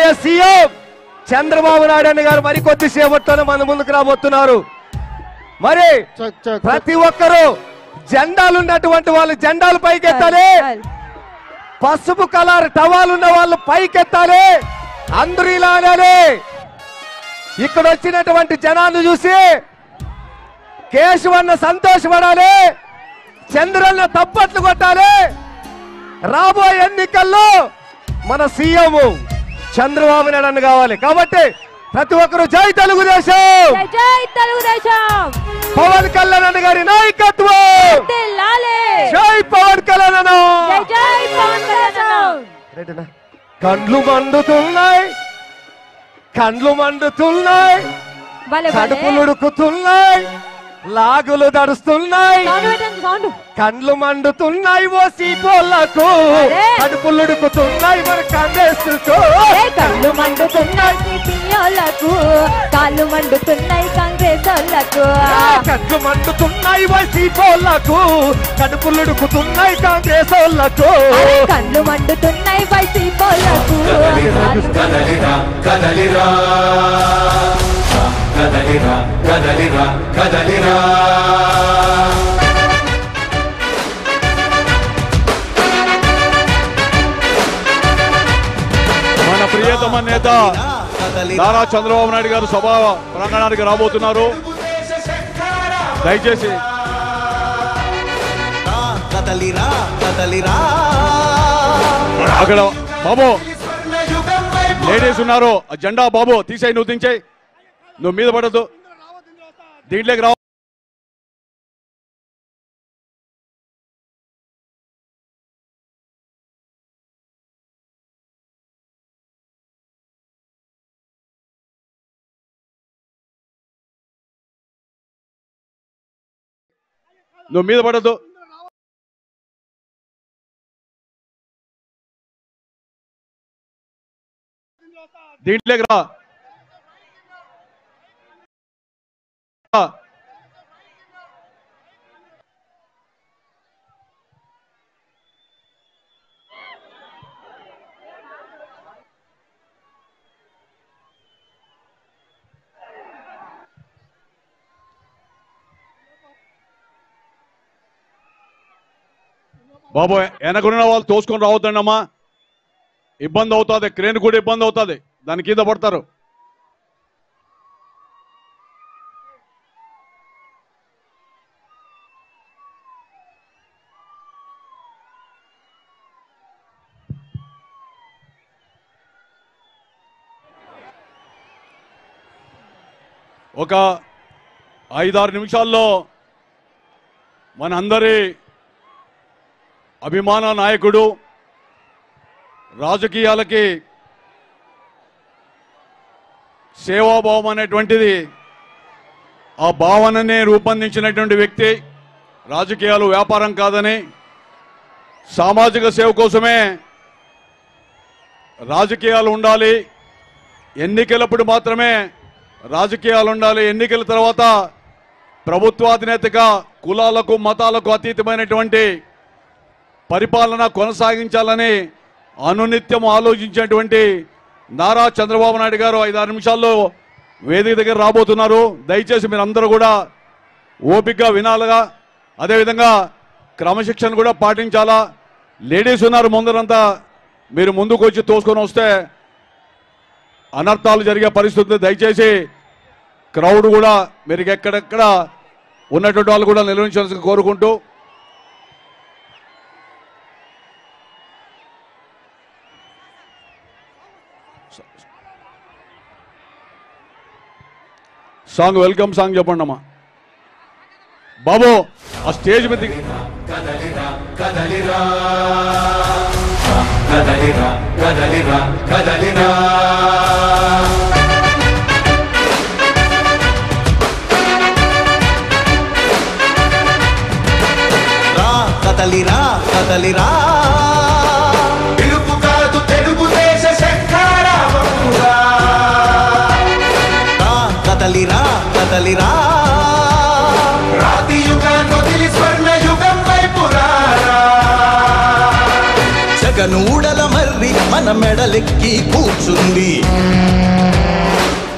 రాబోయే సీఎం చంద్రబాబు నాయుడు గారు మరికొద్ది సేపట్లోనే మన ముందుకు రాబోతున్నారు. మరి ప్రతి ఒక్కరూ జెండాలు ఉన్నటువంటి వాళ్ళు జెండాలు పైకెత్తాలి, పసుపు కలర్ టవాలున్న వాళ్ళు పైకెత్తాలి, అందరూ ఇలా అనాలి. ఇక్కడ వచ్చినటువంటి జనాన్ని చూసి కేశవన్న సంతోషపడాలి, చంద్రన్న తప్పట్లు కొట్టాలి. రాబోయే ఎన్నికల్లో మన సీఎం చంద్రబాబు నాయుడు కావాలి. కాబట్టి ప్రతి ఒక్కరు జై తెలుగుదేశం, పవన్ కళ్యాణ్ గారి నాయకత్వం, జై పవన్ కళ్యాణ్. కండ్లు మండుతున్నాయి, కండ్లు మండుతున్నాయి, కడుపులు ఉడుకుతున్నాయి, లాగులు దడుస్తున్నాయి, కండ్లు మండుతున్నాయి ఓసి పోలకు, కడుపులు ఉడుకుతున్నాయి మన కాంగ్రెస్ కళ్ళు మండుతున్నాయి పియోలకు, కాళ్ళు మండుతున్నాయి కాంగ్రెస్ వాళ్ళకు, కళ్ళు మండుతున్నాయి ఓసి పోలకు, కడుపులు ఉడుకుతున్నాయి కాంగ్రెస్ వాళ్ళకు, కళ్ళు మండుతున్నాయి వైసీ పోలకు. కదలిరా కదలిరా కదలిరా కదలిరా కదలిరా. మన ప్రియతమ నేత నారా చంద్రబాబు నాయుడు గారు సభ ప్రాంగణానికి రాబోతున్నారు. దయచేసి అక్కడ బాబు లేడీస్ ఉన్నారు, జెండా బాబు తీసేయి, నువ్వు దించేయి, నువ్వు మీద పడద్దు, దీంట్లోకి రావు. నువ్వు మీద పడద్దు. దీంట్లోకి రా. బాబు వెనకున్న వాళ్ళు తోసుకొని రావద్దండి అమ్మా, ఇబ్బంది అవుతుంది, క్రేన్ కూడా ఇబ్బంది అవుతుంది, దాని కింద పడతారు. ఒక 5-6 నిమిషాల్లో మనందరి అభిమాన నాయకుడు, రాజకీయాలకి సేవాభావం అనేటువంటిది ఆ భావననే రూపొందించినటువంటి వ్యక్తి, రాజకీయాలు వ్యాపారం కాదని, సామాజిక సేవ కోసమే రాజకీయాలు ఉండాలి, ఎన్నికలప్పుడు మాత్రమే రాజకీయాలు ఉండాలి, ఎన్నికల తర్వాత ప్రభుత్వాధినేతగా కులాలకు మతాలకు అతీతమైనటువంటి పరిపాలన కొనసాగించాలని అనునిత్యం ఆలోచించేటువంటి నారా చంద్రబాబు నాయుడు గారు 5-6 నిమిషాల్లో వేదిక దగ్గర రాబోతున్నారు. దయచేసి మీరందరూ కూడా ఓపికగా వినాలిగా, అదేవిధంగా క్రమశిక్షణ కూడా పాటించాలా. లేడీస్ ఉన్నారు ముందరంతా, మీరు ముందుకు వచ్చి తోసుకొని వస్తే అనర్థాలు జరిగే పరిస్థితి. దయచేసి క్రౌడ్ కూడా మీరు ఎక్కడెక్కడ ఉన్నటువంటి వాళ్ళు కూడా నిర్వహించాల్సి కోరుకుంటూ, సాంగ్ వెల్కమ్ సాంగ్ చెప్పండి అమ్మా. బాబు ఆ స్టేజ్ మీద కదలిరా కదలిరా కదలిరా కదలిరా కదలిరా. కదలిరా కదలిరా పిలుపు కాదు తెలుగుదేశ శంఖారావమురా. కదలిరా కదలిరా రాతి యుగాన్ని వదిలి స్వర్ణ యుగం వైపు రారా. జగనూడల మర్రి తండ్రి మన మెడలెక్కి కూర్చుంది.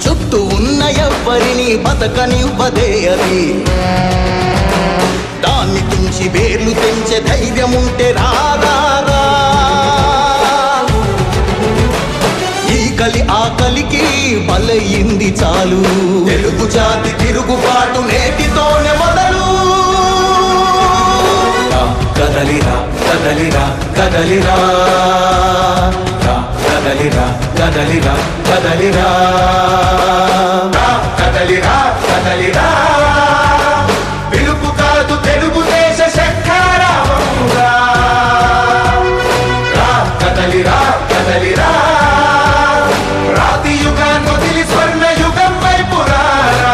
చుట్టూ ఉన్న ఎవ్వరిని బతకనివ్వదే అది. దాన్ని తుంచి వేర్లు తెంచే ధైర్యం ఉంటే రారా. ఈ కలి ఆకలికి బలయింది చాలు. తెలుగు జాతి తిరుగుబాటు నేటితోనే మొదలు. కదలిరా కదలిరా కదలిరా కదలిరా కదలిరా కదలిరా కదలిరా కదలిరా పిలుపు కాదు తెలుగుదేశ శంఖారావముగా. కదలిరా కదలిరా రాతి యుగాన్ని వదిలి స్వర్ణ యుగం వైపు రారా.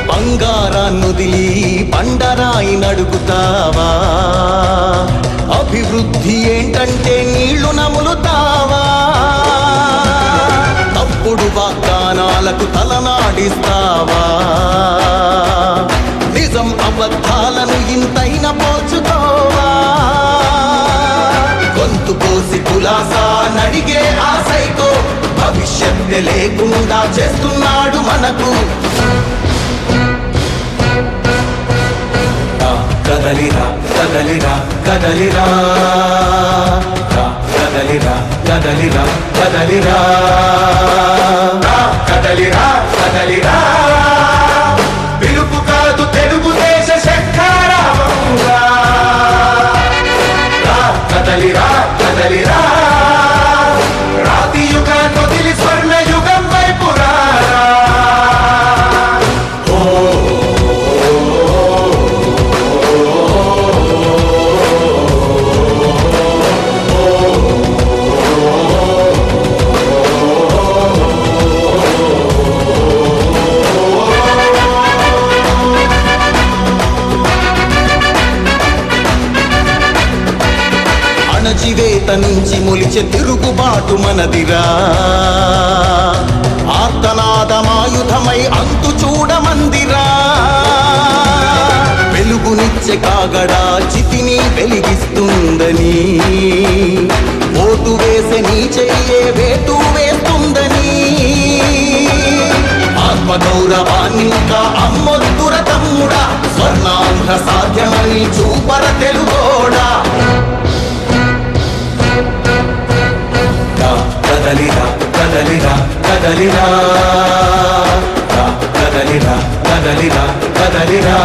బంగారాన్నొదిలి బండరాయి నడుగుతావా? అభివృద్ధి ఏంటంటే నీళ్లు నములుతావా? తప్పుడు వాగ్దానాలకు తలనాడిస్తావా? నిజం అబద్ధాలను ఇంతైన పోల్చుకోవా? గొంతు కోసి కులాసా నడిగే ఆ సైకో భవిష్యత్తు లేకుండా చేస్తున్నాడు మనకు. కదలిరా కదలిరా కదలిరా కదలిరా కదలిరా కదలిరా కదలిరా కదలిరా పిలుపు కాదు తెలుగుదేశ శంఖారావముగా. కదలిరా కదలిరా రాతి యుగాన్ని వదిలి స్వర్ణ యుగం వైపు రారా. అణచివేత నుంచి మొలిచే తిరుగుబాటు మనదిరా. ఆర్తనాదమాయుధమై అంతు చూడమందిరా. వెలుగునిచ్చే కాగడా చితిని వెలిగిస్తుందని, ఓటు వేసే నీ చెయ్యే వేటు వేస్తుందని. ఆత్మగౌరవాన్ని ఇంకా అమ్మొద్దుర తమ్ముడా. స్వర్ణాంధ్ర సాధ్యమని చూపర తెలుగోడా. కదలిరా కదలిరా కదలిరా కదలిరా కదలిరా కదలిరా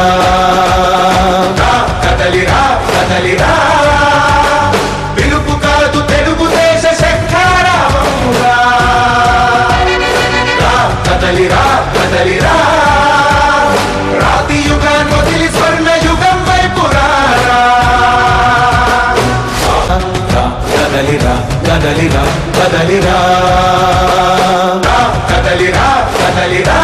కదలిరా కదలిరా పిలుపు కాదు తెలుగుదేశ శంఖారావముగా. కదలిరా కదలిరా రాతి యుగాన్ని వదిలి స్వర్ణ యుగం వైపు రారా. కదలిరా కదలిరా కదలిరా కదలిరా కదలిరా